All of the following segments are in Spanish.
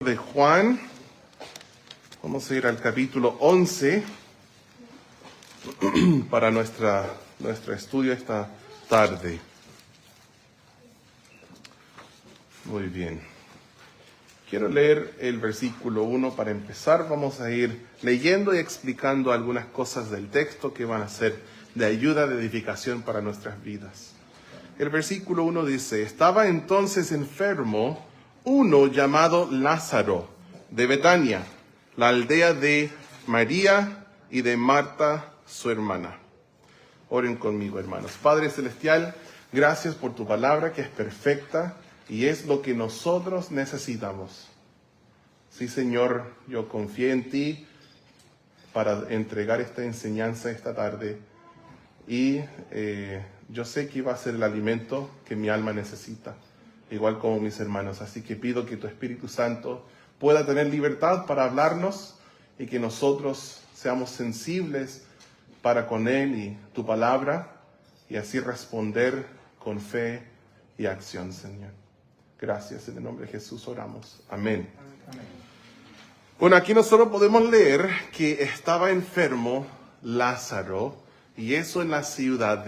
De Juan, vamos a ir al capítulo 11 para nuestro estudio esta tarde. Muy bien. Quiero leer el versículo 1 para empezar. Vamos a ir leyendo y explicando algunas cosas del texto que van a ser de ayuda, de edificación para nuestras vidas. El versículo 1 dice: estaba entonces enfermo uno llamado Lázaro, de Betania, la aldea de María y de Marta, su hermana. Oren conmigo, hermanos. Padre Celestial, gracias por tu palabra que es perfecta y es lo que nosotros necesitamos. Sí, Señor, yo confié en ti para entregar esta enseñanza esta tarde y yo sé que iba a ser el alimento que mi alma necesita, igual como mis hermanos. Así que pido que tu Espíritu Santo pueda tener libertad para hablarnos y que nosotros seamos sensibles para con Él y tu palabra y así responder con fe y acción, Señor. Gracias, en el nombre de Jesús oramos. Amén. Amén. Bueno, aquí nosotros podemos leer que estaba enfermo Lázaro, y eso en la ciudad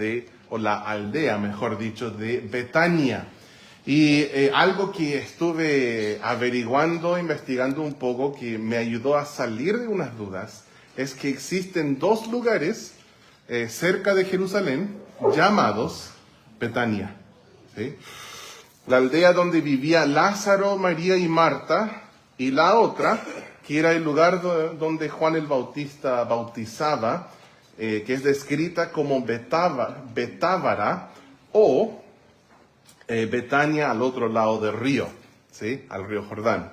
o la aldea, mejor dicho, de Betania. Y algo que estuve averiguando, investigando un poco, que me ayudó a salir de unas dudas, es que existen dos lugares cerca de Jerusalén llamados Betania, ¿sí? La aldea donde vivía Lázaro, María y Marta, y la otra, que era el lugar donde Juan el Bautista bautizaba, que es descrita como Betábara o Betania al otro lado del río, ¿sí? Al río Jordán.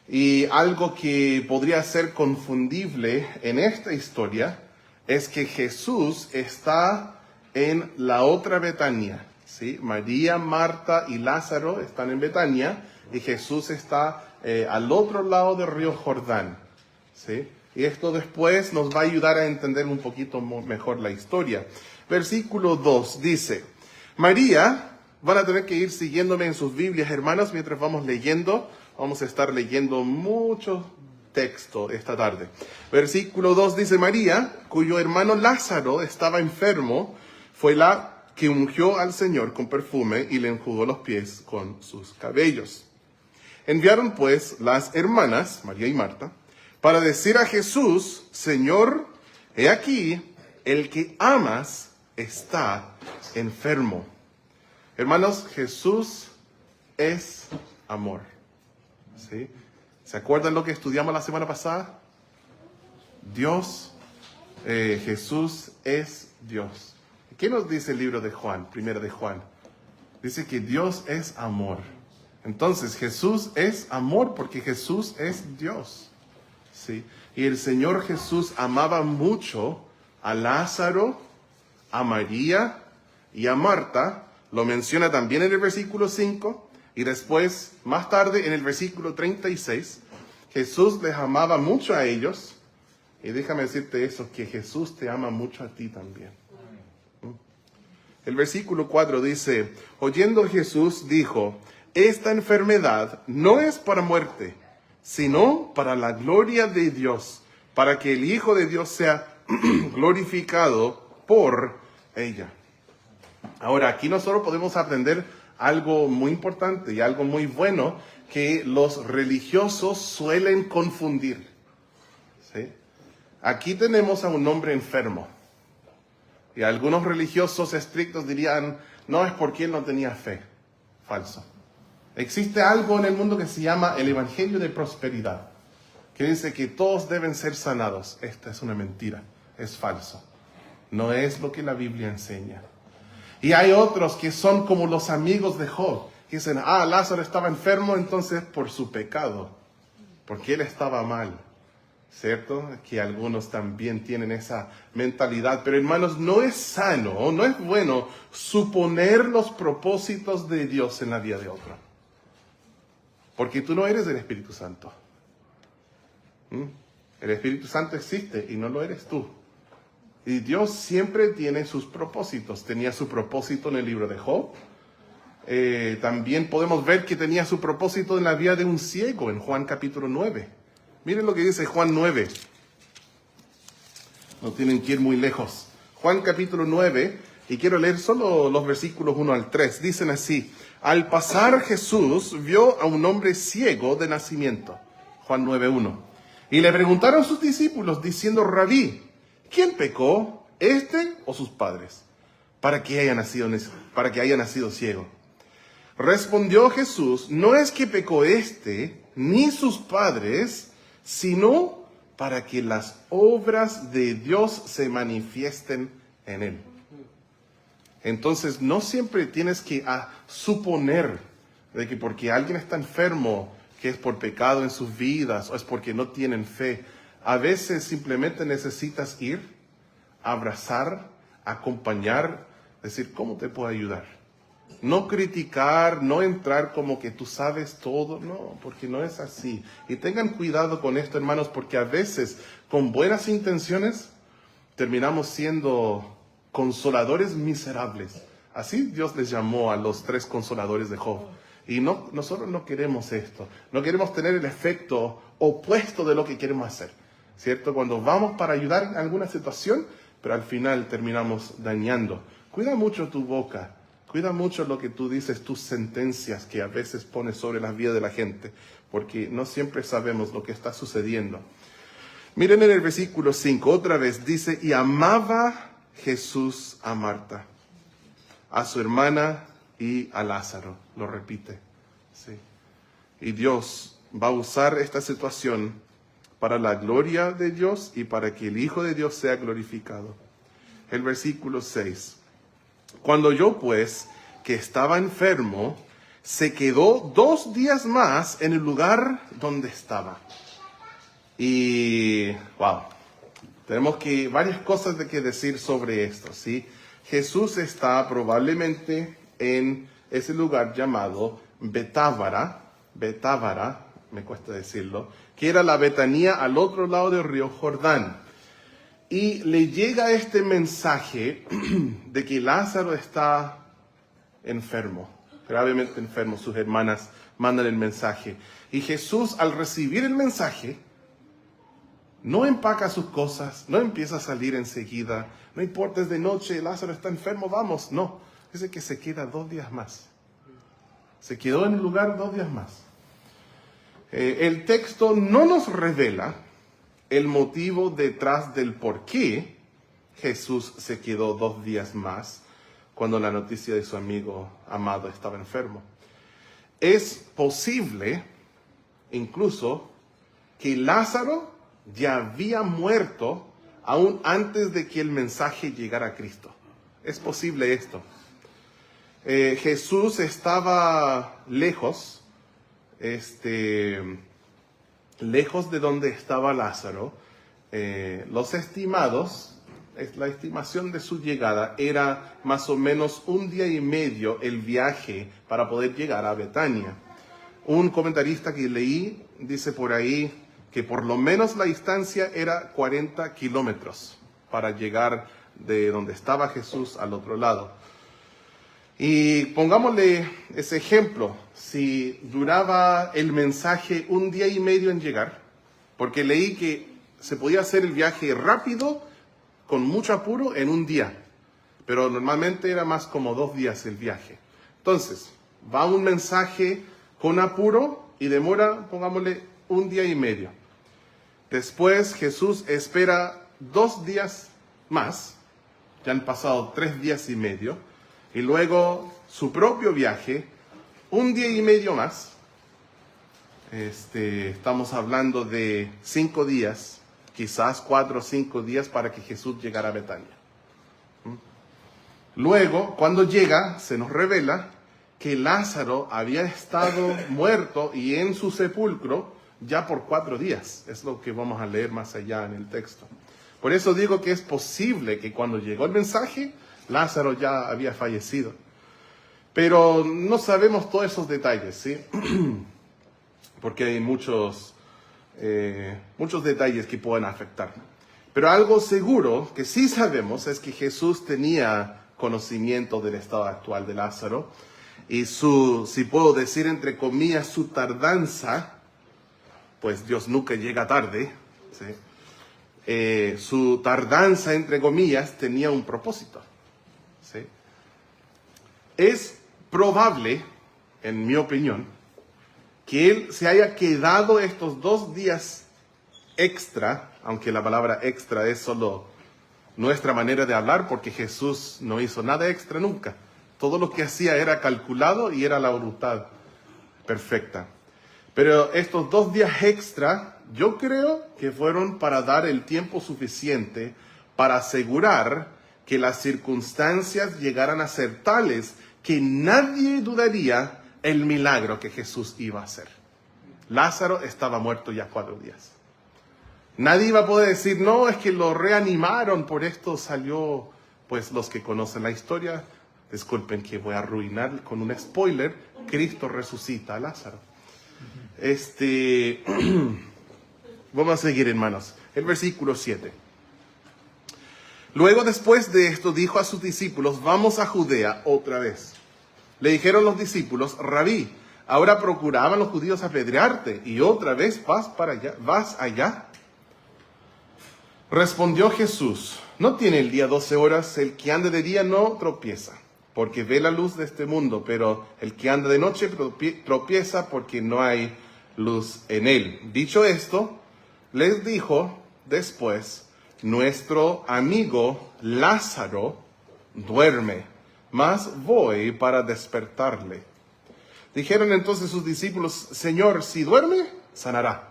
Y algo que podría ser confundible en esta historia es que Jesús está en la otra Betania, ¿sí? María, Marta y Lázaro están en Betania y Jesús está al otro lado del río Jordán, ¿sí? Y esto después nos va a ayudar a entender un poquito mejor la historia. Versículo 2 dice: María, van a tener que ir siguiéndome en sus Biblias, hermanos, mientras vamos leyendo. Vamos a estar leyendo mucho texto esta tarde. Versículo 2 dice: María, cuyo hermano Lázaro estaba enfermo, fue la que ungió al Señor con perfume y le enjugó los pies con sus cabellos. Enviaron pues las hermanas, María y Marta, para decir a Jesús: Señor, he aquí, el que amas está enfermo. Hermanos, Jesús es amor, ¿sí? ¿Se acuerdan lo que estudiamos la semana pasada? Jesús es Dios. ¿Qué nos dice el libro de Juan, primero de Juan? Dice que Dios es amor. Entonces Jesús es amor porque Jesús es Dios, ¿sí? Y el Señor Jesús amaba mucho a Lázaro, a María y a Marta. Lo menciona también en el versículo 5 y después, más tarde, en el versículo 36, Jesús les amaba mucho a ellos. Y déjame decirte eso, que Jesús te ama mucho a ti también. El versículo 4 dice: oyendo Jesús, dijo: esta enfermedad no es para muerte, sino para la gloria de Dios, para que el Hijo de Dios sea glorificado por ella. Ahora, aquí nosotros podemos aprender algo muy importante y algo muy bueno que los religiosos suelen confundir, ¿sí? Aquí tenemos a un hombre enfermo y algunos religiosos estrictos dirían: no, es porque él no tenía fe. Falso. Existe algo en el mundo que se llama el Evangelio de Prosperidad, que dice que todos deben ser sanados. Esta es una mentira, es falso. No es lo que la Biblia enseña. Y hay otros que son como los amigos de Job, que dicen: Lázaro estaba enfermo, entonces por su pecado, porque él estaba mal, ¿cierto? Que algunos también tienen esa mentalidad. Pero hermanos, no es sano, no es bueno suponer los propósitos de Dios en la vida de otro, porque tú no eres el Espíritu Santo. El Espíritu Santo existe y no lo eres tú. Y Dios siempre tiene sus propósitos. Tenía su propósito en el libro de Job, También podemos ver que tenía su propósito en la vida de un ciego en Juan capítulo 9. Miren lo que dice Juan 9. No tienen que ir muy lejos. Juan capítulo 9, y quiero leer solo los versículos 1 al 3. Dicen así: al pasar Jesús vio a un hombre ciego de nacimiento. Juan 9:1. Y le preguntaron sus discípulos diciendo: Rabí, ¿quién pecó, este o sus padres, para que haya nacido ciego? Respondió Jesús: no es que pecó este ni sus padres, sino para que las obras de Dios se manifiesten en él. Entonces, no siempre tienes que suponer de que porque alguien está enfermo, que es por pecado en sus vidas o es porque no tienen fe. A veces simplemente necesitas ir, abrazar, acompañar, decir: ¿cómo te puedo ayudar? No criticar, no entrar como que tú sabes todo, no, porque no es así. Y tengan cuidado con esto, hermanos, porque a veces con buenas intenciones terminamos siendo consoladores miserables. Así Dios les llamó a los 3 consoladores de Job. Y nosotros no queremos esto. No queremos tener el efecto opuesto de lo que queremos hacer, ¿cierto? Cuando vamos para ayudar en alguna situación, pero al final terminamos dañando. Cuida mucho tu boca. Cuida mucho lo que tú dices, tus sentencias que a veces pones sobre la vida de la gente, porque no siempre sabemos lo que está sucediendo. Miren en el versículo 5, otra vez dice: y amaba Jesús a Marta, a su hermana y a Lázaro. Lo repite. Sí. Y Dios va a usar esta situación para la gloria de Dios y para que el Hijo de Dios sea glorificado. El versículo 6. Cuando oyó pues que estaba enfermo, se quedó 2 días más en el lugar donde estaba. Y, wow, tenemos varias cosas de que decir sobre esto, ¿sí? Jesús está probablemente en ese lugar llamado Betábara, me cuesta decirlo, que era la Betanía al otro lado del río Jordán. Y le llega este mensaje de que Lázaro está enfermo, gravemente enfermo. Sus hermanas mandan el mensaje. Y Jesús, al recibir el mensaje, no empaca sus cosas, no empieza a salir enseguida. No importa, es de noche, Lázaro está enfermo, vamos. No, dice que se queda 2 días más. Se quedó en el lugar 2 días más. El texto no nos revela el motivo detrás del por qué Jesús se quedó 2 días más cuando la noticia de su amigo amado estaba enfermo. Es posible, incluso, que Lázaro ya había muerto aún antes de que el mensaje llegara a Cristo. Es posible esto. Jesús estaba lejos, lejos de donde estaba Lázaro. Los estimados, la estimación de su llegada era más o menos 1 día y medio el viaje para poder llegar a Betania. Un comentarista que leí dice por ahí que por lo menos la distancia era 40 kilómetros para llegar de donde estaba Jesús al otro lado. Y pongámosle ese ejemplo, si duraba el mensaje 1 día y medio en llegar, porque leí que se podía hacer el viaje rápido, con mucho apuro, en 1 día, pero normalmente era más como 2 días el viaje. Entonces, va un mensaje con apuro y demora, pongámosle, 1 día y medio. Después Jesús espera 2 días más, ya han pasado 3 días y medio, y luego su propio viaje, 1 día y medio más. Estamos hablando de 5 días, quizás 4 o 5 días para que Jesús llegara a Betania. Luego, cuando llega, se nos revela que Lázaro había estado muerto y en su sepulcro ya por 4 días. Es lo que vamos a leer más allá en el texto. Por eso digo que es posible que cuando llegó el mensaje, Lázaro ya había fallecido. Pero no sabemos todos esos detalles, ¿sí? Porque hay muchos detalles que pueden afectar. Pero algo seguro que sí sabemos es que Jesús tenía conocimiento del estado actual de Lázaro. y si puedo decir entre comillas, su tardanza, pues Dios nunca llega tarde, ¿sí? Su tardanza, entre comillas, tenía un propósito, ¿sí? Es probable, en mi opinión, que Él se haya quedado estos 2 días extra, aunque la palabra extra es solo nuestra manera de hablar, porque Jesús no hizo nada extra nunca. Todo lo que hacía era calculado y era la voluntad perfecta. Pero estos 2 días extra, yo creo que fueron para dar el tiempo suficiente para asegurar que las circunstancias llegaran a ser tales que nadie dudaría el milagro que Jesús iba a hacer. Lázaro estaba muerto ya 4 días. Nadie iba a poder decir, no, es que lo reanimaron, por esto salió, pues los que conocen la historia, disculpen que voy a arruinar con un spoiler, Cristo resucita a Lázaro. Vamos a seguir, hermanos. El versículo 7. Luego, después de esto, dijo a sus discípulos, vamos a Judea otra vez. Le dijeron los discípulos, Rabí, ahora procuraban los judíos apedrearte, y otra vez vas allá. Respondió Jesús, no tiene el día 12 horas, el que anda de día no tropieza, porque ve la luz de este mundo, pero el que anda de noche tropieza porque no hay luz en él. Dicho esto, les dijo después, nuestro amigo Lázaro duerme, mas voy para despertarle. Dijeron entonces sus discípulos, Señor, si duerme, sanará.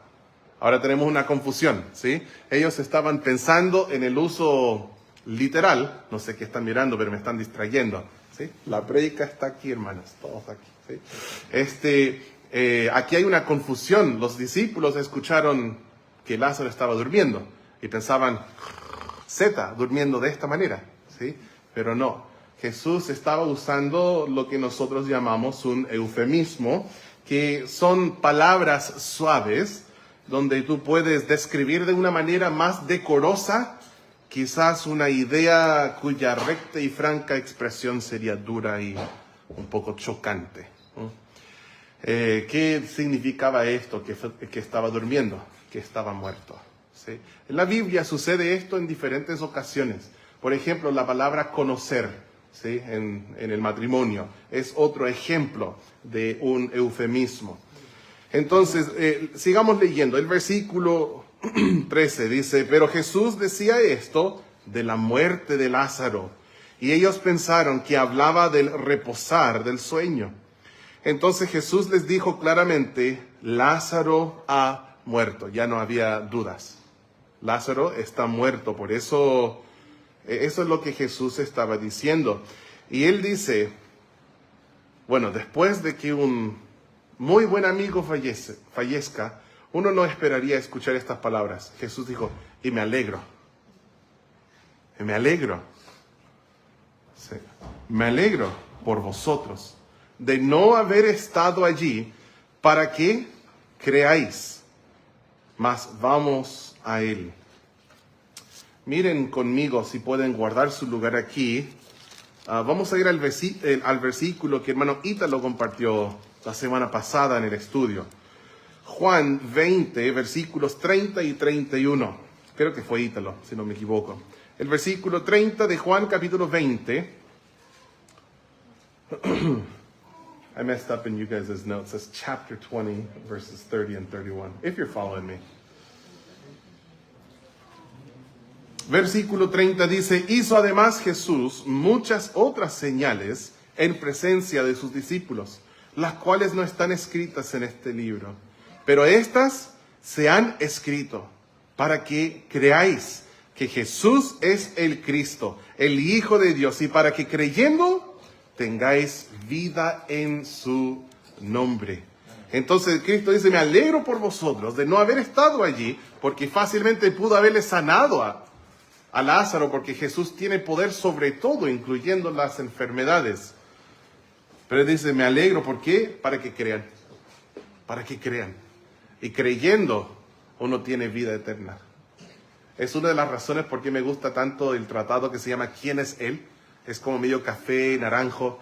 Ahora tenemos una confusión, ¿sí? Ellos estaban pensando en el uso literal, no sé qué están mirando, pero me están distrayendo, ¿sí? La prédica está aquí, hermanos, todos aquí, ¿sí? Aquí hay una confusión. Los discípulos escucharon que Lázaro estaba durmiendo y pensaban, durmiendo de esta manera, ¿sí? Pero no, Jesús estaba usando lo que nosotros llamamos un eufemismo, que son palabras suaves, donde tú puedes describir de una manera más decorosa, quizás una idea cuya recta y franca expresión sería dura y un poco chocante. ¿Qué significaba esto? Que estaba durmiendo, que estaba muerto, ¿sí? En la Biblia sucede esto en diferentes ocasiones. Por ejemplo, la palabra conocer, ¿sí? En el matrimonio es otro ejemplo de un eufemismo. Entonces, sigamos leyendo. El versículo 13 dice, pero Jesús decía esto de la muerte de Lázaro, y ellos pensaron que hablaba del reposar, del sueño. Entonces Jesús les dijo claramente, Lázaro ha muerto. Ya no había dudas. Lázaro está muerto. Por eso, eso es lo que Jesús estaba diciendo. Y él dice, bueno, después de que un muy buen amigo fallezca, uno no esperaría escuchar estas palabras. Jesús dijo, y me alegro. Y me alegro. Sí. Me alegro por vosotros de no haber estado allí para que creáis. Mas vamos a Él. Miren conmigo si pueden guardar su lugar aquí. Vamos a ir al versículo que hermano Ítalo compartió la semana pasada en el estudio. Juan 20, versículos 30 y 31. Creo que fue Ítalo, si no me equivoco. El versículo 30 de Juan capítulo 20. I messed up in you guys' notes. It's chapter 20, verses 30 and 31, if you're following me. Versículo 30 dice, hizo además Jesús muchas otras señales en presencia de sus discípulos, las cuales no están escritas en este libro. Pero estas se han escrito para que creáis que Jesús es el Cristo, el Hijo de Dios, y para que creyendo tengáis vida en su nombre. Entonces Cristo dice, me alegro por vosotros de no haber estado allí, porque fácilmente pudo haberle sanado a Lázaro, porque Jesús tiene poder sobre todo, incluyendo las enfermedades. Pero él dice, me alegro, ¿por qué? Para que crean. Para que crean. Y creyendo, uno tiene vida eterna. Es una de las razones por qué me gusta tanto el tratado que se llama ¿Quién es Él? Es como medio café, naranjo,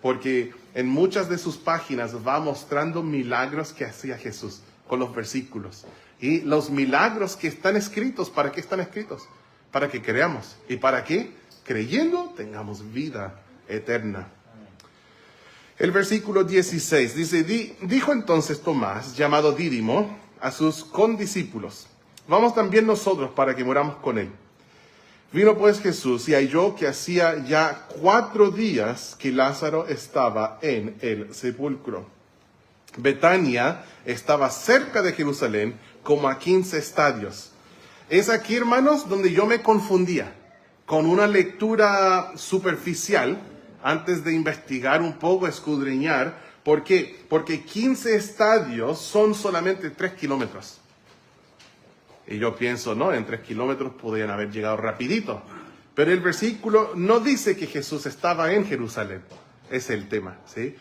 porque en muchas de sus páginas va mostrando milagros que hacía Jesús con los versículos. Y los milagros que están escritos, ¿para qué están escritos? Para que creamos. ¿Y para qué? Creyendo tengamos vida eterna. El versículo 16 dice, dijo entonces Tomás, llamado Dídimo, a sus condiscípulos, vamos también nosotros para que moramos con él. Vino pues Jesús y halló que hacía ya 4 días que Lázaro estaba en el sepulcro. Betania estaba cerca de Jerusalén, como a 15 estadios. Es aquí, hermanos, donde yo me confundía con una lectura superficial, antes de investigar un poco, escudriñar. ¿Por qué? Porque 15 estadios son solamente 3 kilómetros. Y yo pienso, no, en 3 kilómetros podrían haber llegado rapidito. Pero el versículo no dice que Jesús estaba en Jerusalén. Es el tema, ¿sí?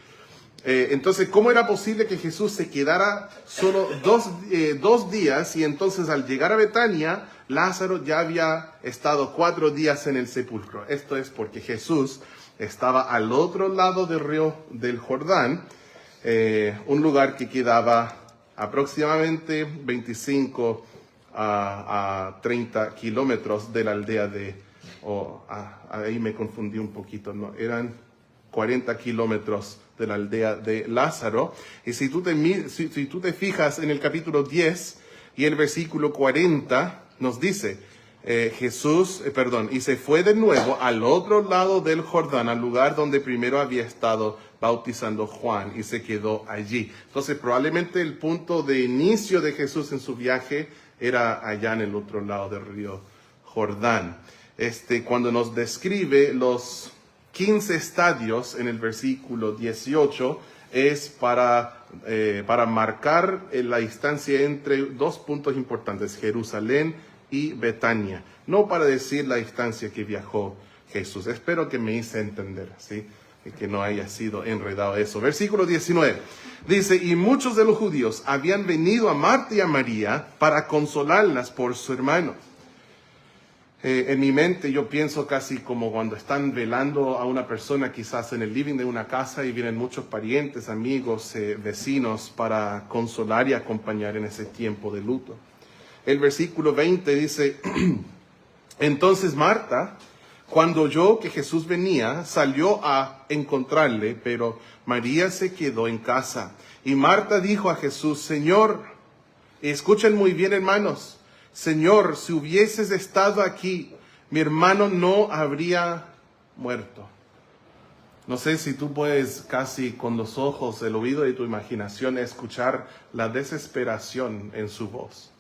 Entonces, ¿cómo era posible que Jesús se quedara solo 2 días y entonces al llegar a Betania, Lázaro ya había estado 4 días en el sepulcro? Esto es porque Jesús estaba al otro lado del río del Jordán, un lugar que quedaba aproximadamente 25 a 30 kilómetros de la aldea ahí me confundí un poquito, ¿no? Eran 40 kilómetros de la aldea de Lázaro. Y si tú te fijas en el capítulo 10 y el versículo 40, nos dice, y se fue de nuevo al otro lado del Jordán, al lugar donde primero había estado bautizando Juan, y se quedó allí. Entonces, probablemente el punto de inicio de Jesús en su viaje era allá en el otro lado del río Jordán. Cuando nos describe los 15 estadios en el versículo 18, es para marcar la distancia entre 2 puntos importantes, Jerusalén y Betania, no para decir la distancia que viajó Jesús. Espero que me hice entender, ¿sí? Y que no haya sido enredado eso. Versículo 19 dice, y muchos de los judíos habían venido a Marta y a María para consolarlas por su hermano. En mi mente yo pienso casi como cuando están velando a una persona quizás en el living de una casa y vienen muchos parientes, amigos, vecinos para consolar y acompañar en ese tiempo de luto. El versículo 20 dice, entonces Marta, cuando oyó que Jesús venía, salió a encontrarle, pero María se quedó en casa. Y Marta dijo a Jesús, Señor, escuchen muy bien, hermanos, Señor, si hubieses estado aquí, mi hermano no habría muerto. No sé si tú puedes casi con los ojos, el oído de tu imaginación escuchar la desesperación en su voz.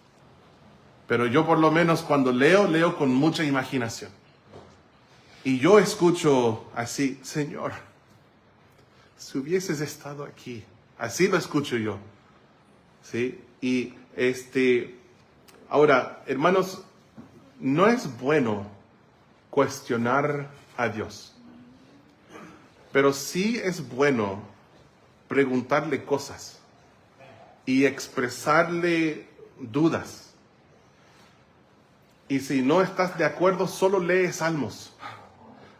Pero yo por lo menos cuando leo con mucha imaginación. Y yo escucho así, Señor, si hubieses estado aquí. Así lo escucho yo. ¿Sí? Y ahora, hermanos, no es bueno cuestionar a Dios. Pero sí es bueno preguntarle cosas y expresarle dudas. Y si no estás de acuerdo, solo lee Salmos.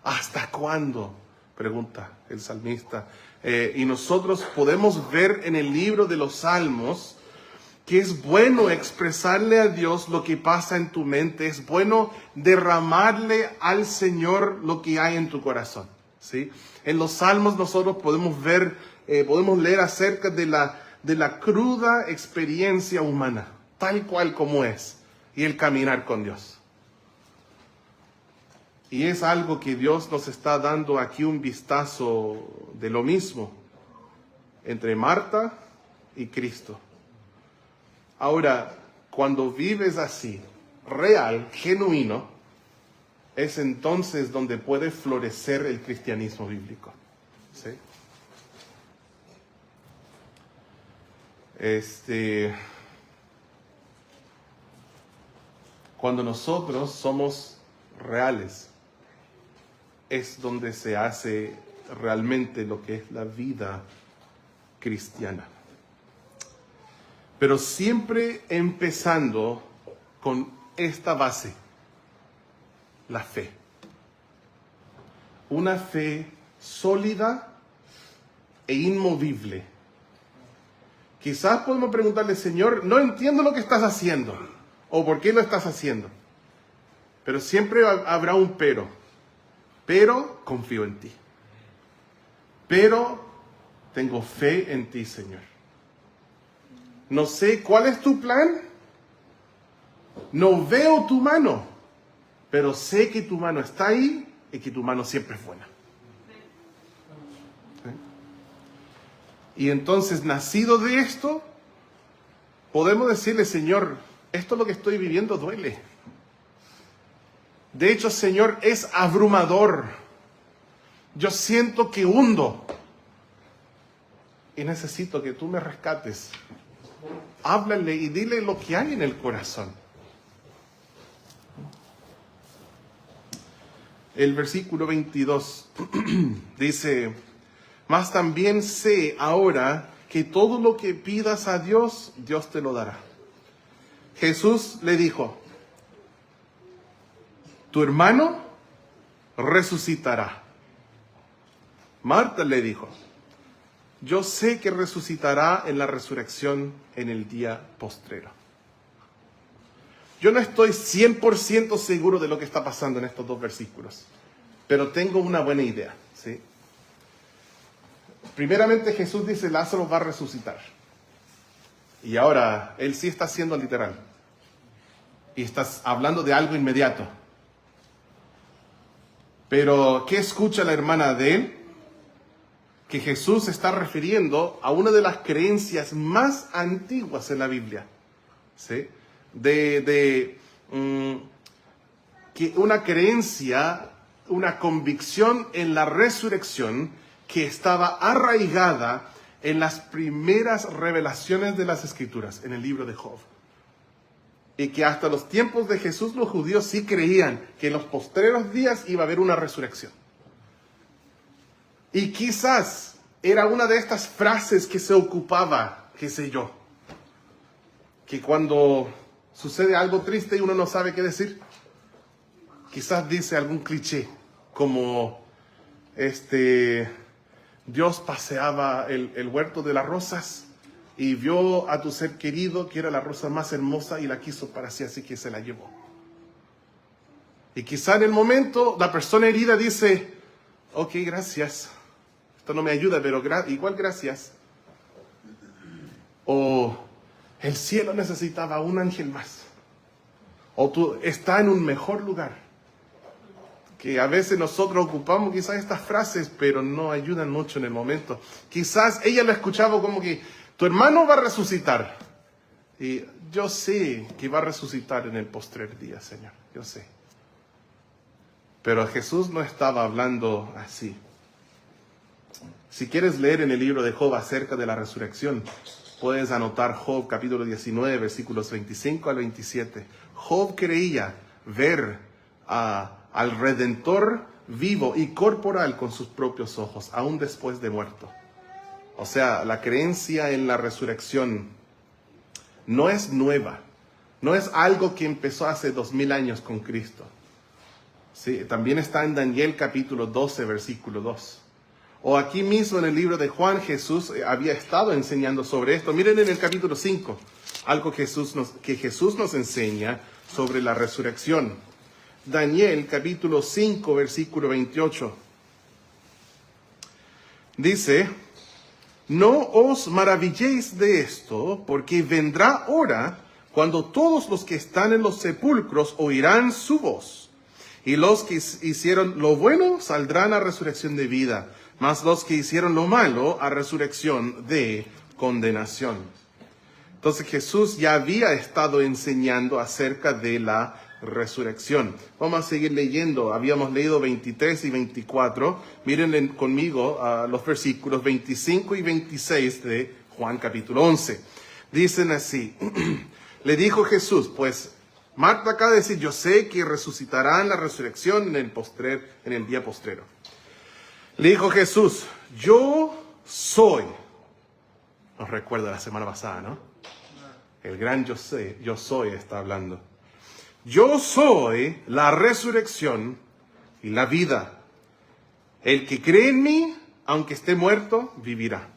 ¿Hasta cuándo? Pregunta el salmista. Y nosotros podemos ver en el libro de los Salmos que es bueno expresarle a Dios lo que pasa en tu mente. Es bueno derramarle al Señor lo que hay en tu corazón, ¿sí? En los Salmos nosotros podemos leer acerca de la cruda experiencia humana, tal cual como es, y el caminar con Dios. Y es algo que Dios nos está dando aquí un vistazo de lo mismo entre Marta y Cristo. Ahora, cuando vives así, real, genuino, es entonces donde puede florecer el cristianismo bíblico. ¿Sí? Cuando nosotros somos reales, es donde se hace realmente lo que es la vida cristiana. Pero siempre empezando con esta base, la fe. Una fe sólida e inmovible. Quizás podemos preguntarle, Señor, no entiendo lo que estás haciendo, o por qué lo estás haciendo. Pero siempre habrá un pero. Pero confío en ti. Pero tengo fe en ti, Señor. No sé cuál es tu plan. No veo tu mano. Pero sé que tu mano está ahí y que tu mano siempre es buena. ¿Sí? Y entonces, nacido de esto, podemos decirle, Señor, esto lo que estoy viviendo duele. De hecho, Señor, es abrumador. Yo siento que hundo. Y necesito que tú me rescates. Háblale y dile lo que hay en el corazón. El versículo 22 dice, mas también sé ahora que todo lo que pidas a Dios, Dios te lo dará. Jesús le dijo, tu hermano resucitará. Marta le dijo, yo sé que resucitará en la resurrección en el día postrero. Yo no estoy 100% seguro de lo que está pasando en estos dos versículos, pero tengo una buena idea, ¿sí? Primeramente Jesús dice, Lázaro va a resucitar. Y ahora, él sí está siendo literal. Y estás hablando de algo inmediato. Pero, ¿qué escucha la hermana de él? Que Jesús se está refiriendo a una de las creencias más antiguas en la Biblia, ¿sí? Que una creencia, una convicción en la resurrección que estaba arraigada en las primeras revelaciones de las Escrituras, en el libro de Job. Y que hasta los tiempos de Jesús los judíos sí creían que en los postreros días iba a haber una resurrección. Y quizás era una de estas frases que se ocupaba, qué sé yo, que cuando sucede algo triste y uno no sabe qué decir, quizás dice algún cliché, como Dios paseaba el huerto de las rosas y vio a tu ser querido, que era la rosa más hermosa, y la quiso para sí, así que se la llevó. Y quizá en el momento la persona herida dice, ok, gracias, esto no me ayuda, pero igual gracias. O el cielo necesitaba un ángel más. O tú está en un mejor lugar. Que a veces nosotros ocupamos quizás estas frases, pero no ayudan mucho en el momento. Quizás ella lo escuchaba como que tu hermano va a resucitar. Y yo sé que va a resucitar en el postrer día, Señor. Yo sé. Pero Jesús no estaba hablando así. Si quieres leer en el libro de Job acerca de la resurrección, puedes anotar Job capítulo 19, versículos 25 al 27. Job creía ver al Redentor vivo y corporal con sus propios ojos, aún después de muerto. O sea, la creencia en la resurrección no es nueva. No es algo que empezó hace 2000 años con Cristo. Sí, también está en Daniel capítulo 12, versículo 2. O aquí mismo en el libro de Juan, Jesús había estado enseñando sobre esto. Miren en el capítulo 5, algo que Jesús nos enseña sobre la resurrección. Daniel capítulo 5, versículo 28. Dice, no os maravilléis de esto, porque vendrá hora cuando todos los que están en los sepulcros oirán su voz. Y los que hicieron lo bueno saldrán a resurrección de vida, mas los que hicieron lo malo a resurrección de condenación. Entonces Jesús ya había estado enseñando acerca de la resurrección. Vamos a seguir leyendo. Habíamos leído 23 y 24. Miren conmigo los versículos 25 y 26 de Juan capítulo 11. Dicen así. Le dijo Jesús, pues Marta acaba de decir, yo sé que resucitarán la resurrección en el día postrero. Le dijo Jesús, yo soy. Nos recuerda la semana pasada, ¿no? El gran yo soy está hablando. Yo soy la resurrección y la vida. El que cree en mí, aunque esté muerto, vivirá.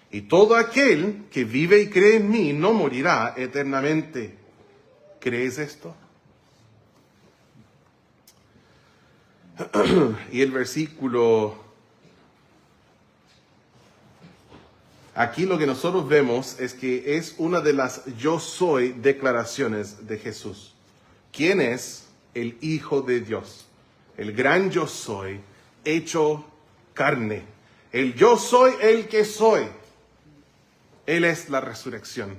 Y todo aquel que vive y cree en mí no morirá eternamente. ¿Crees esto? Y el versículo, aquí lo que nosotros vemos es que es una de las yo soy declaraciones de Jesús. ¿Quién es el Hijo de Dios? El gran yo soy, hecho carne. El yo soy el que soy. Él es la resurrección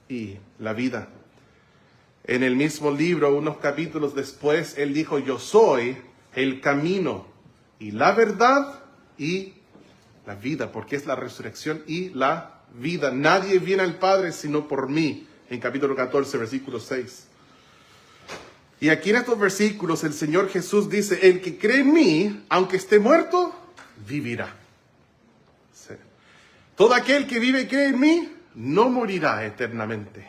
y la vida. En el mismo libro, unos capítulos después, Él dijo, yo soy el camino y la verdad y la vida, porque es la resurrección y la vida. Nadie viene al Padre sino por mí, en capítulo 14, versículo 6. Y aquí en estos versículos el Señor Jesús dice, el que cree en mí, aunque esté muerto, vivirá. Sí. Todo aquel que vive y cree en mí, no morirá eternamente.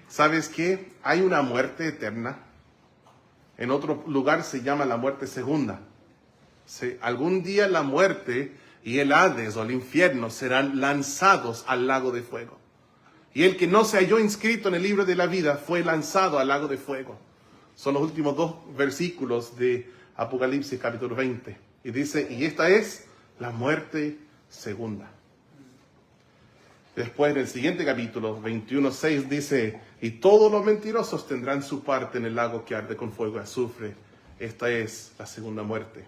¿Sabes qué? Hay una muerte eterna. En otro lugar se llama la muerte segunda. Sí. Algún día la muerte y el Hades o el infierno serán lanzados al lago de fuego. Y el que no se halló inscrito en el libro de la vida fue lanzado al lago de fuego. Son los últimos 2 versículos de Apocalipsis capítulo 20. Y dice, y esta es la muerte segunda. Después en el siguiente capítulo, 21:6, dice, y todos los mentirosos tendrán su parte en el lago que arde con fuego y azufre. Esta es la segunda muerte.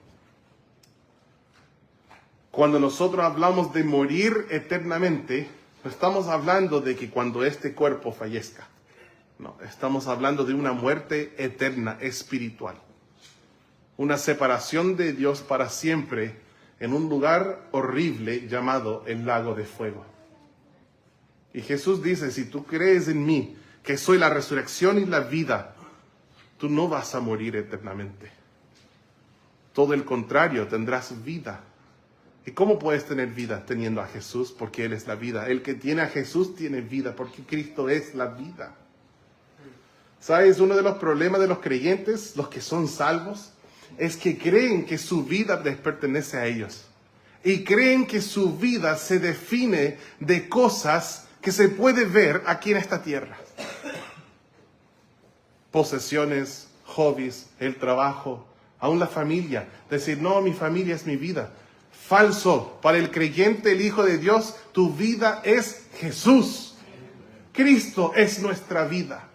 Cuando nosotros hablamos de morir eternamente, no estamos hablando de que cuando este cuerpo fallezca. No, estamos hablando de una muerte eterna, espiritual. Una separación de Dios para siempre en un lugar horrible llamado el lago de fuego. Y Jesús dice, si tú crees en mí, que soy la resurrección y la vida, tú no vas a morir eternamente. Todo el contrario, tendrás vida. ¿Y cómo puedes tener vida teniendo a Jesús? Porque Él es la vida. El que tiene a Jesús tiene vida, porque Cristo es la vida. ¿Sabes? Uno de los problemas de los creyentes, los que son salvos, es que creen que su vida les pertenece a ellos. Y creen que su vida se define de cosas que se puede ver aquí en esta tierra. Posesiones, hobbies, el trabajo, aún la familia. Decir, no, mi familia es mi vida. Falso. Para el creyente, el Hijo de Dios, tu vida es Jesús. Cristo es nuestra vida.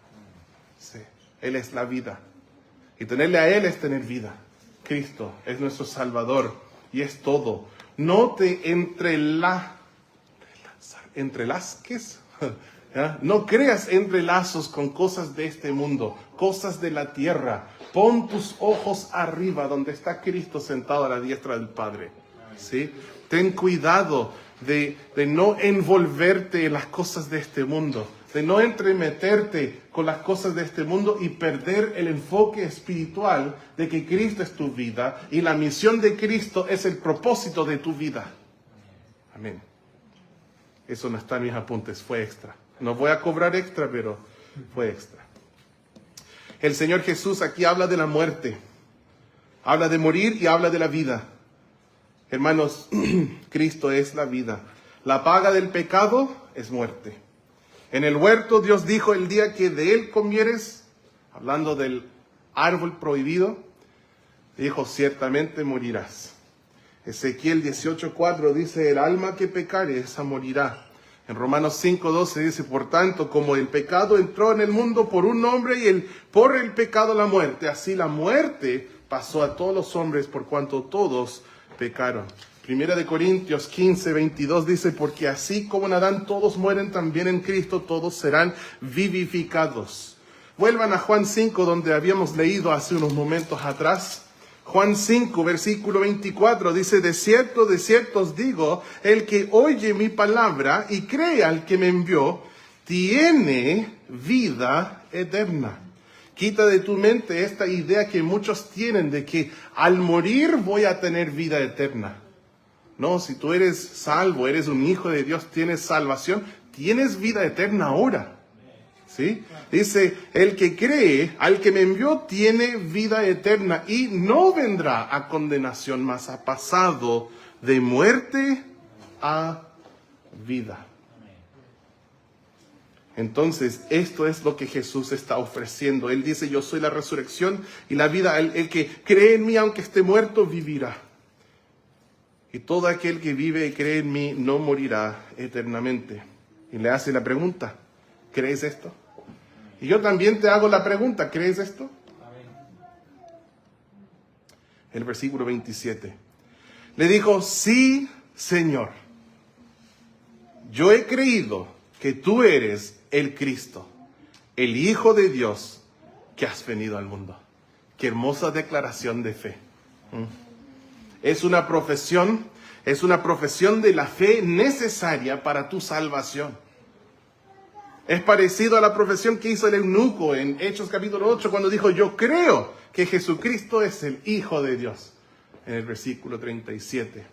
Sí, Él es la vida. Y tenerle a Él es tener vida. Cristo es nuestro Salvador y es todo. No te entrelazques. ¿Ya? No creas entrelazos con cosas de este mundo, cosas de la tierra. Pon tus ojos arriba donde está Cristo sentado a la diestra del Padre. ¿Sí? Ten cuidado de no envolverte en las cosas de este mundo, de no entremeterte con las cosas de este mundo y perder el enfoque espiritual de que Cristo es tu vida y la misión de Cristo es el propósito de tu vida. Amén. Eso no está en mis apuntes, fue extra. No voy a cobrar extra, pero fue extra. El Señor Jesús aquí habla de la muerte, habla de morir y habla de la vida. Hermanos, Cristo es la vida. La paga del pecado es muerte. En el huerto Dios dijo, el día que de él comieres, hablando del árbol prohibido, dijo, ciertamente morirás. Ezequiel 18:4 dice, el alma que pecare, esa morirá. En Romanos 5:12 dice, por tanto, como el pecado entró en el mundo por un hombre y por el pecado la muerte, así la muerte pasó a todos los hombres por cuanto todos pecaron. Primera de Corintios 15:22 dice, porque así como en Adán todos mueren, también en Cristo todos serán vivificados. Vuelvan a Juan 5, donde habíamos leído hace unos momentos atrás. Juan 5, versículo 24, dice, de cierto os digo, el que oye mi palabra y cree al que me envió, tiene vida eterna. Quita de tu mente esta idea que muchos tienen de que al morir voy a tener vida eterna. No, si tú eres salvo, eres un hijo de Dios, tienes salvación, tienes vida eterna ahora. ¿Sí? Dice, el que cree al que me envió tiene vida eterna y no vendrá a condenación, mas ha pasado de muerte a vida. Entonces, esto es lo que Jesús está ofreciendo. Él dice, yo soy la resurrección y la vida. El que cree en mí, aunque esté muerto, vivirá. Y todo aquel que vive y cree en mí no morirá eternamente. Y le hace la pregunta, ¿crees esto? Y yo también te hago la pregunta, ¿crees esto? El versículo 27. Le dijo, sí, Señor. Yo he creído que tú eres el Cristo, el Hijo de Dios que has venido al mundo. Qué hermosa declaración de fe. Es una profesión de la fe necesaria para tu salvación. Es parecido a la profesión que hizo el eunuco en Hechos capítulo 8 cuando dijo, yo creo que Jesucristo es el Hijo de Dios, en el versículo 37.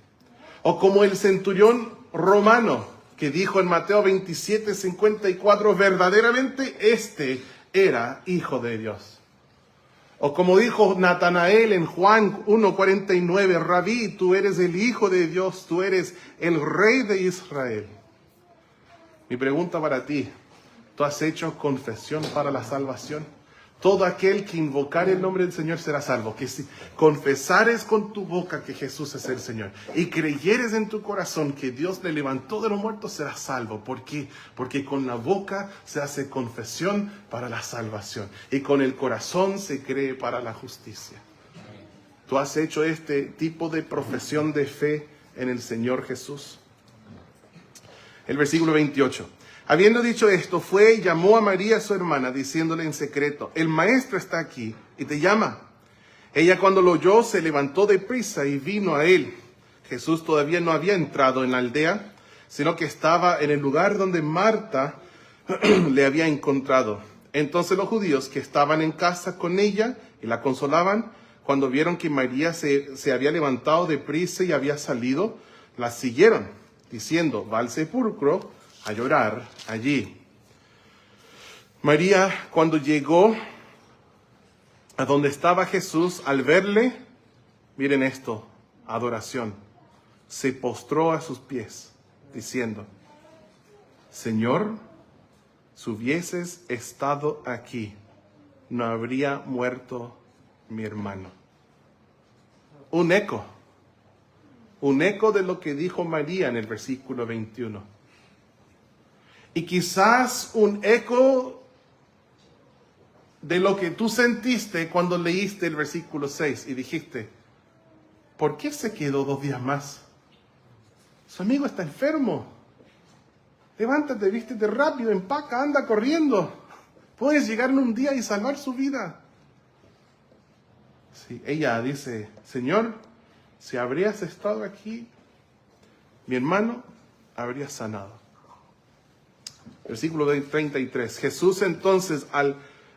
O como el centurión romano que dijo en Mateo 27:54, verdaderamente este era Hijo de Dios. O como dijo Natanael en Juan 1:49, Rabí, tú eres el Hijo de Dios, tú eres el Rey de Israel. Mi pregunta para ti, ¿tú has hecho confesión para la salvación? Todo aquel que invocar el nombre del Señor será salvo. Que si confesares con tu boca que Jesús es el Señor y creyeres en tu corazón que Dios le levantó de los muertos, serás salvo. ¿Por qué? Porque con la boca se hace confesión para la salvación y con el corazón se cree para la justicia. ¿Tú has hecho este tipo de profesión de fe en el Señor Jesús? El versículo 28. Habiendo dicho esto, fue y llamó a María su hermana, diciéndole en secreto, el maestro está aquí y te llama. Ella cuando lo oyó se levantó deprisa y vino a él. Jesús todavía no había entrado en la aldea, sino que estaba en el lugar donde Marta le había encontrado. Entonces los judíos que estaban en casa con ella y la consolaban, cuando vieron que María se había levantado deprisa y había salido, la siguieron, diciendo, va al sepulcro a llorar allí. María, cuando llegó a donde estaba Jesús, al verle, miren esto, adoración, se postró a sus pies, diciendo, Señor, si hubieses estado aquí, no habría muerto mi hermano. Un eco de lo que dijo María en el versículo 21. Y quizás un eco de lo que tú sentiste cuando leíste el versículo 6 y dijiste, ¿por qué se quedó 2 días más? Su amigo está enfermo. Levántate, vístete rápido, empaca, anda corriendo. Puedes llegar en un día y salvar su vida. Sí, ella dice, Señor, si habrías estado aquí, mi hermano habría sanado. Versículo 33. Jesús entonces, al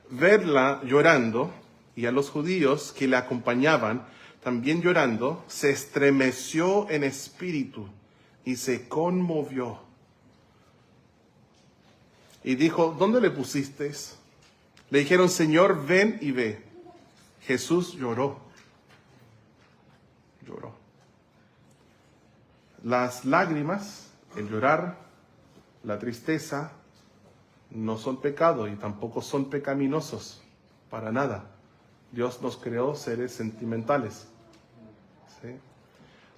verla llorando, y a los judíos que le acompañaban también llorando, se estremeció en espíritu y se conmovió. Y dijo, ¿dónde le pusisteis? Le dijeron, Señor, ven y ve. Jesús lloró. Las lágrimas, el llorar, la tristeza, no son pecado y tampoco son pecaminosos, para nada. Dios nos creó seres sentimentales. ¿Sí?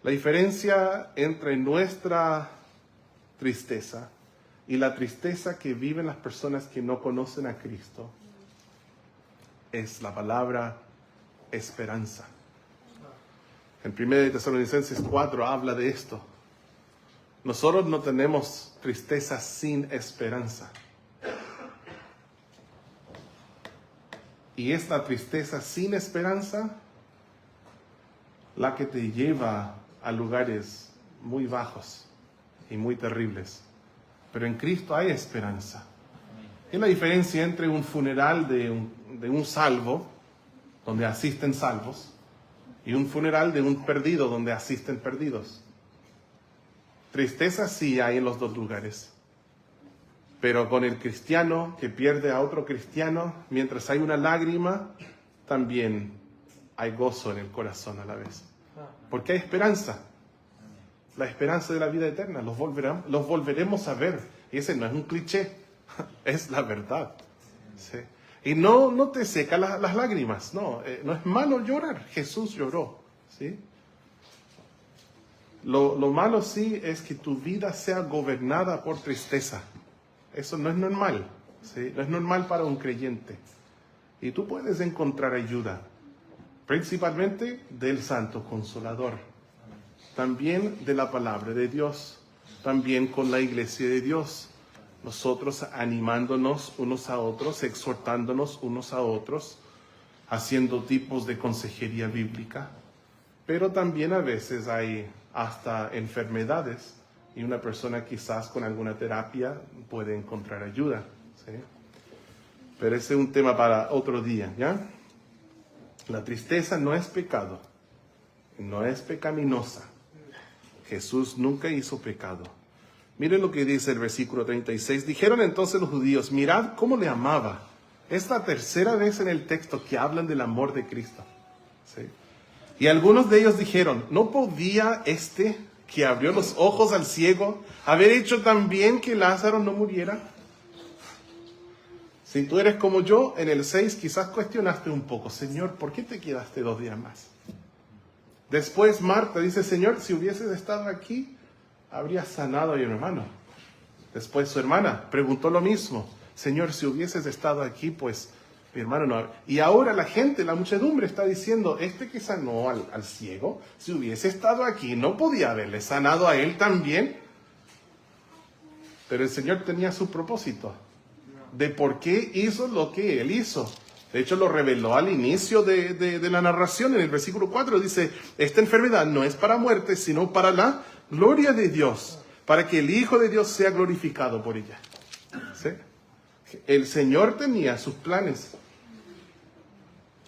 La diferencia entre nuestra tristeza y la tristeza que viven las personas que no conocen a Cristo es la palabra esperanza. En 1 Tesalonicenses 4 habla de esto. Nosotros no tenemos tristeza sin esperanza. Y es la tristeza sin esperanza la que te lleva a lugares muy bajos y muy terribles. Pero en Cristo hay esperanza. Es la diferencia entre un funeral de un salvo, donde asisten salvos, y un funeral de un perdido, donde asisten perdidos. Tristeza sí hay en los dos lugares. Pero con el cristiano que pierde a otro cristiano, mientras hay una lágrima, también hay gozo en el corazón a la vez. Porque hay esperanza. La esperanza de la vida eterna. Los volveremos a ver. Y ese no es un cliché, es la verdad. ¿Sí? Y no te seca las lágrimas. No es malo llorar. Jesús lloró. ¿Sí? Lo malo sí es que tu vida sea gobernada por tristeza. Eso no es normal. ¿Sí? No es normal para un creyente. Y tú puedes encontrar ayuda, principalmente del Santo Consolador, también de la palabra de Dios, también con la iglesia de Dios, nosotros animándonos unos a otros, exhortándonos unos a otros, haciendo tipos de consejería bíblica, pero también a veces hay hasta enfermedades y una persona quizás con alguna terapia puede encontrar ayuda, ¿sí? Pero ese es un tema para otro día, ¿ya? La tristeza no es pecado, no es pecaminosa. Jesús nunca hizo pecado. Miren lo que dice el versículo 36. Dijeron entonces los judíos, mirad cómo le amaba. Es la tercera vez en el texto que hablan del amor de Cristo. ¿Sí? Y algunos de ellos dijeron, ¿no podía este que abrió los ojos al ciego haber hecho también que Lázaro no muriera? Si tú eres como yo, en el 6 quizás cuestionaste un poco, Señor, ¿por qué te quedaste 2 días más? Después Marta dice, Señor, si hubieses estado aquí, habrías sanado a mi hermano. Después su hermana preguntó lo mismo, Señor, si hubieses estado aquí, pues mi hermano no. Y ahora la gente, la muchedumbre está diciendo, este que sanó al ciego, si hubiese estado aquí, ¿no podía haberle sanado a él también? Pero el Señor tenía su propósito de por qué hizo lo que él hizo. De hecho, lo reveló al inicio de la narración. En el versículo 4 dice, esta enfermedad no es para muerte, sino para la gloria de Dios, para que el Hijo de Dios sea glorificado por ella. ¿Sí? El Señor tenía sus planes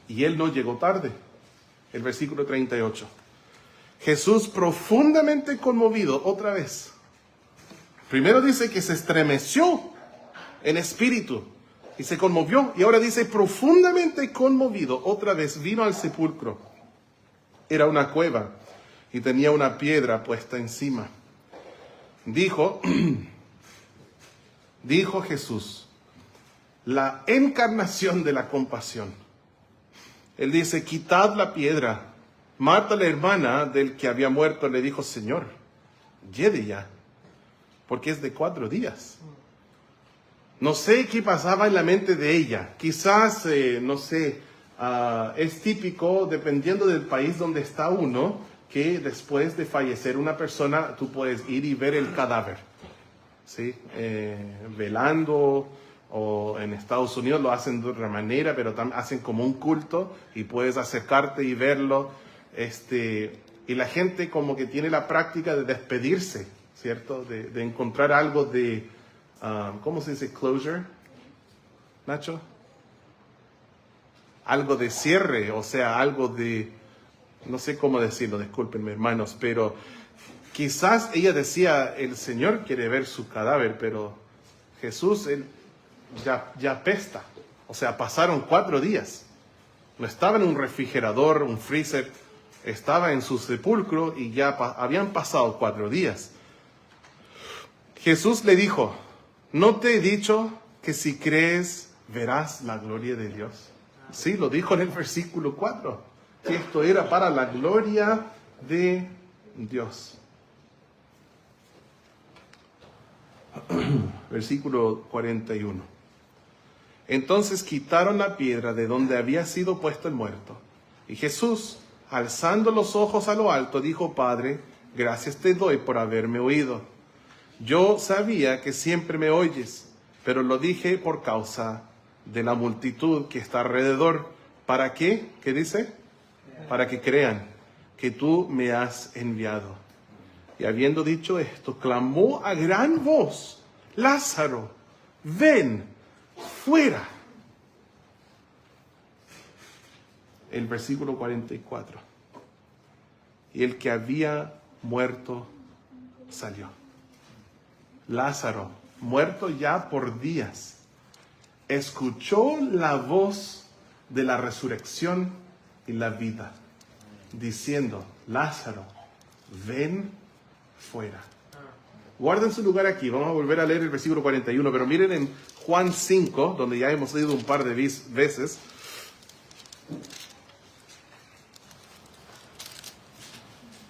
y Él no llegó tarde. El versículo 38. Jesús profundamente conmovido, otra vez. Primero dice que se estremeció en espíritu y se conmovió, y ahora dice profundamente conmovido, otra vez vino al sepulcro. Era una cueva y tenía una piedra puesta encima. Dijo Jesús, la encarnación de la compasión. Él dice, quitad la piedra. Marta, la hermana del que había muerto, le dijo, Señor, lleve ya, porque es de 4 días. No sé qué pasaba en la mente de ella. Quizás, es típico, dependiendo del país donde está uno, que después de fallecer una persona, tú puedes ir y ver el cadáver. ¿Sí? Velando, o en Estados Unidos lo hacen de otra manera, pero también hacen como un culto y puedes acercarte y verlo. Y la gente como que tiene la práctica de despedirse, ¿cierto? De encontrar algo de... ¿cómo se dice? Closure, Nacho. Algo de cierre, o sea, algo de... No sé cómo decirlo, discúlpenme hermanos, pero quizás ella decía, el Señor quiere ver su cadáver, pero Jesús, Él ya apesta. O sea, pasaron 4 días. No estaba en un refrigerador, un freezer, estaba en su sepulcro y ya habían pasado 4 días. Jesús le dijo, ¿no te he dicho que si crees verás la gloria de Dios? Sí, lo dijo en el versículo 4, que esto era para la gloria de Dios. Versículo 41. Entonces quitaron la piedra de donde había sido puesto el muerto. Y Jesús, alzando los ojos a lo alto, dijo, Padre, gracias te doy por haberme oído. Yo sabía que siempre me oyes, pero lo dije por causa de la multitud que está alrededor. ¿Para qué? ¿Qué dice? Para que crean que tú me has enviado. Y habiendo dicho esto, clamó a gran voz, Lázaro, ven fuera. El versículo 44. Y el que había muerto salió. Lázaro, muerto ya por días, escuchó la voz de la resurrección y la vida, diciendo, Lázaro, ven fuera. Guarden su lugar aquí, vamos a volver a leer el versículo 41, pero miren en Juan 5, donde ya hemos leído un par de veces.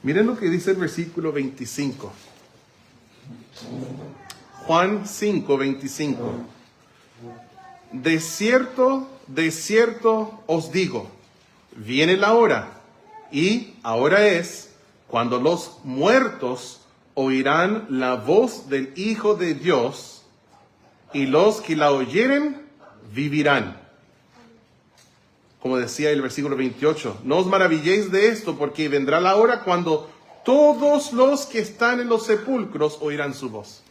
Miren lo que dice el versículo 25. Juan 5, 25. De cierto os digo, viene la hora, y ahora es, cuando los muertos oirán la voz del Hijo de Dios, y los que la oyeren vivirán. Como decía el versículo 28, no os maravilléis de esto, porque vendrá la hora cuando todos los que están en los sepulcros oirán su voz.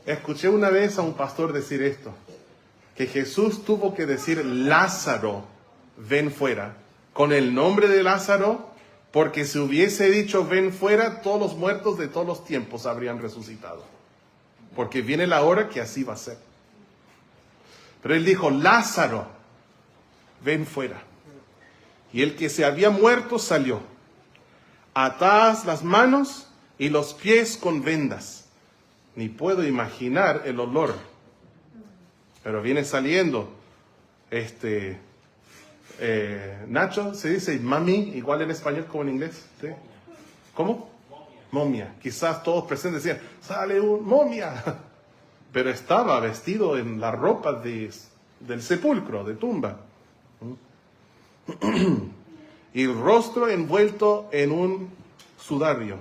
Escuché una vez a un pastor decir esto, que Jesús tuvo que decir, Lázaro, ven fuera, con el nombre de Lázaro, porque si hubiese dicho, ven fuera, todos los muertos de todos los tiempos habrían resucitado. Porque viene la hora que así va a ser. Pero él dijo, Lázaro, ven fuera. Y el que se había muerto salió, atadas las manos y los pies con vendas. Ni puedo imaginar el olor. Pero viene saliendo. Nacho, se dice mami, igual en español como en inglés. ¿Sí? ¿Cómo? Momia. Quizás todos presentes decían, sale un momia. Pero estaba vestido en la ropa del sepulcro, de tumba. Y el rostro envuelto en un sudario.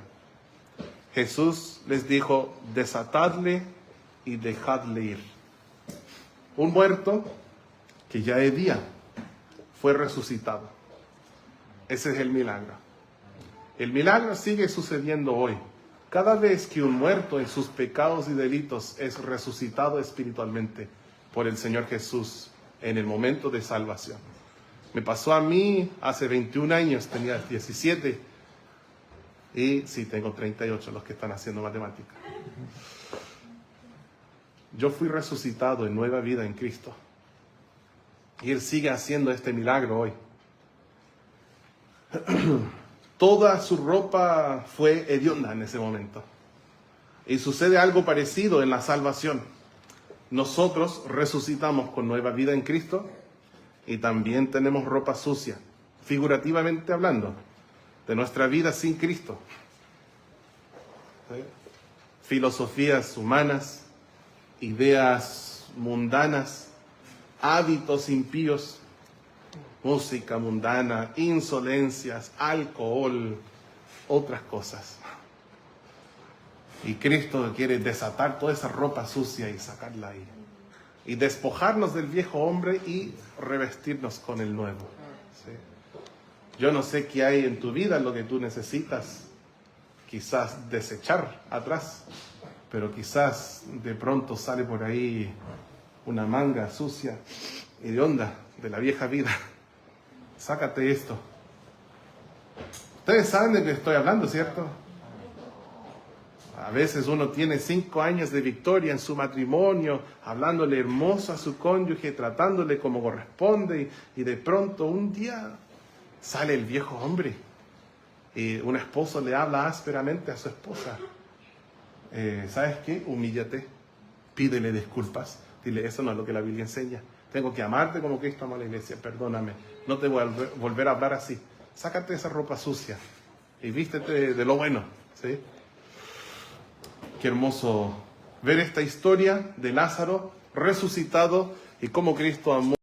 Jesús les dijo, desatadle y dejadle ir. Un muerto que ya es día fue resucitado. Ese es el milagro. El milagro sigue sucediendo hoy. Cada vez que un muerto en sus pecados y delitos es resucitado espiritualmente por el Señor Jesús en el momento de salvación. Me pasó a mí hace 21 años, tenía 17 y sí, tengo 38, los que están haciendo matemática. Yo fui resucitado en nueva vida en Cristo. Y Él sigue haciendo este milagro hoy. Toda su ropa fue hedionda en ese momento. Y sucede algo parecido en la salvación. Nosotros resucitamos con nueva vida en Cristo y también tenemos ropa sucia, figurativamente hablando, de nuestra vida sin Cristo. ¿Sí? Filosofías humanas, ideas mundanas, hábitos impíos, música mundana, insolencias, alcohol, otras cosas. Y Cristo quiere desatar toda esa ropa sucia y sacarla ahí. Y despojarnos del viejo hombre y revestirnos con el nuevo. ¿Sí? Yo no sé qué hay en tu vida, lo que tú necesitas quizás desechar atrás, pero quizás de pronto sale por ahí una manga sucia y de onda de la vieja vida. Sácate esto. Ustedes saben de qué estoy hablando, ¿cierto? A veces uno tiene 5 años de victoria en su matrimonio, hablándole hermoso a su cónyuge, tratándole como corresponde, y de pronto un día sale el viejo hombre y un esposo le habla ásperamente a su esposa. ¿Sabes qué? Humíllate, pídele disculpas, dile, eso no es lo que la Biblia enseña. Tengo que amarte como Cristo amó a la iglesia, perdóname, no te voy a volver a hablar así. Sácate esa ropa sucia y vístete de lo bueno, ¿sí? Qué hermoso ver esta historia de Lázaro resucitado y cómo Cristo amó